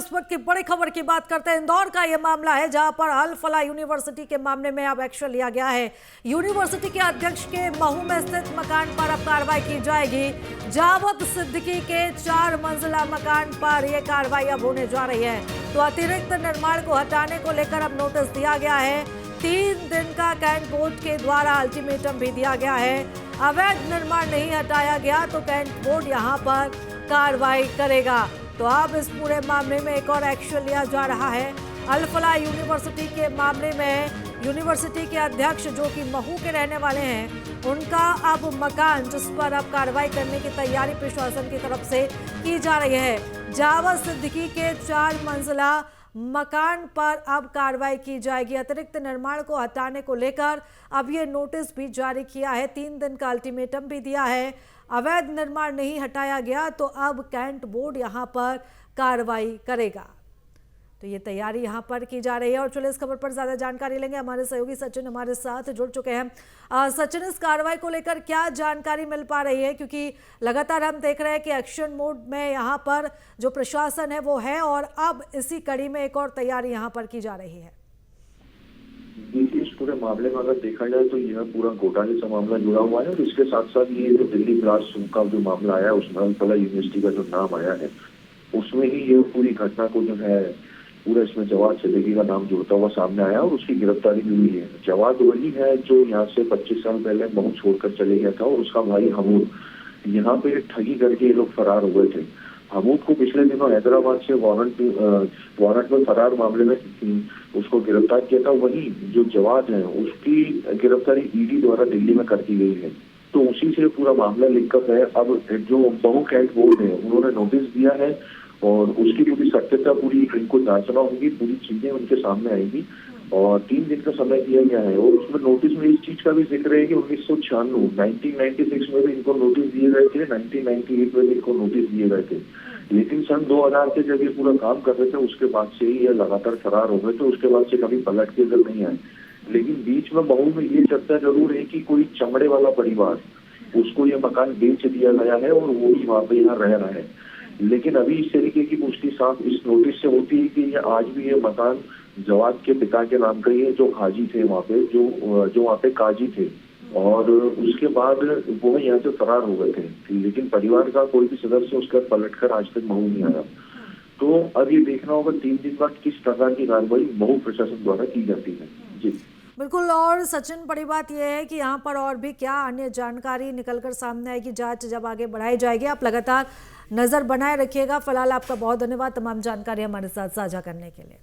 उस वक्त की बड़ी खबर की बात करते हैं। इंदौर का यह मामला है जहां पर अल फला यूनिवर्सिटी के मामले में अब एक्शन लिया गया है। यूनिवर्सिटी के अध्यक्ष के महू में स्थित मकान पर अब कार्रवाई की जाएगी। जावद सिद्दीकी के 4 मंजिला मकान पर यह कार्रवाई अब होने जा रही है। तो अतिरिक्त निर्माण को हटाने को लेकर अब नोटिस दिया गया है। 3 दिन का कैंट बोर्ड के द्वारा अल्टीमेटम भी दिया गया है। अवैध निर्माण नहीं हटाया गया तो कैंट बोर्ड यहां पर कार्रवाई करेगा। तो अब इस पूरे मामले में एक और एक्शन लिया जा रहा है। अल फला यूनिवर्सिटी के मामले में यूनिवर्सिटी के अध्यक्ष जो कि महू के रहने वाले हैं, उनका अब मकान जिस पर अब कार्रवाई करने की तैयारी प्रशासन की तरफ से की जा रही है। जावद सिद्दीकी के 4 मंजिला मकान पर अब कार्रवाई की जाएगी। अतिरिक्त निर्माण को हटाने को लेकर अब ये नोटिस भी जारी किया है। 3 दिन का अल्टीमेटम भी दिया है। अवैध निर्माण नहीं हटाया गया तो अब कैंट बोर्ड यहां पर कार्रवाई करेगा। तो ये तैयारी यहां पर की जा रही है। और चलिए इस खबर पर ज्यादा जानकारी लेंगे। हमारे सहयोगी सचिन हमारे साथ जुड़ चुके हैं। सचिन, इस कार्रवाई को लेकर क्या जानकारी मिल पा रही है, क्योंकि लगातार हम देख रहे हैं कि एक्शन मोड में यहाँ पर जो प्रशासन है वो है और अब इसी कड़ी में एक और तैयारी यहाँ पर की जा रही है। देखिए, इस पूरे मामले में अगर देखा जाए तो यह पूरा घोटाले से मामला जुड़ा हुआ है और इसके साथ साथ ये जो दिल्ली ब्लास्ट का जो मामला आया, उसमें अल फला यूनिवर्सिटी का जो नाम आया है, उसमें ही ये पूरी घटना को जो है पूरा इसमें जवाद सिद्दीकी का नाम जुड़ता हुआ सामने आया और उसकी गिरफ्तारी भी हुई है। जवाद वही है जो यहाँ से 25 साल पहले महू छोड़कर चले गया था और उसका भाई हमूद यहाँ पे ठगी करके ये लोग फरार हो गए थे। हमूद को पिछले दिनों हैदराबाद से वारंट में फरार मामले में उसको गिरफ्तार किया था। वही जो जवाद है उसकी गिरफ्तारी ईडी द्वारा दिल्ली में कर दी गई है। तो उसी से पूरा मामला लिंकअप है। अब जो महू कैंट बोर्ड है उन्होंने नोटिस दिया है और उसकी पूरी सत्यता पूरी इनको जांचना होगी, पूरी चीजें उनके सामने आएंगी और 3 दिन का समय दिया गया है। और उसमें नोटिस में इस चीज का भी जिक्र है कि 1996 में भी इनको नोटिस दिए गए थे, 1998 में भी इनको नोटिस दिए गए थे। लेकिन सन 2000 से जब ये पूरा काम कर रहे थे उसके बाद से ही ये लगातार फरार हो गए थे। उसके बाद से कभी पलट के इधर नहीं आए। लेकिन बीच में महू में ये चर्चा जरूर है कि कोई चमड़े वाला परिवार, उसको ये मकान बेच दिया गया है और वो भी वहां पे यहाँ रह रहा है। लेकिन अभी इस तरीके की पुष्टि साफ इस नोटिस से होती है कि ये आज भी ये मकान जवाद के पिता के नाम का ही है, जो हाजी थे वहाँ पे, जो वहाँ पे काजी थे। और उसके बाद वो यहाँ से फरार हो गए थे। लेकिन परिवार का कोई भी सदस्य उसका पलटकर आज तक महू नहीं आया। तो अब ये देखना होगा 3 दिन बाद किस प्रकार की कार्रवाई महू प्रशासन द्वारा की जाती है। जी बिल्कुल। और सचिन, बड़ी बात यह है कि यहाँ पर और भी क्या अन्य जानकारी निकलकर सामने आएगी, जांच जब आगे बढ़ाई जाएगी। आप लगातार नजर बनाए रखिएगा। फिलहाल आपका बहुत धन्यवाद तमाम जानकारी हमारे साथ साझा करने के लिए।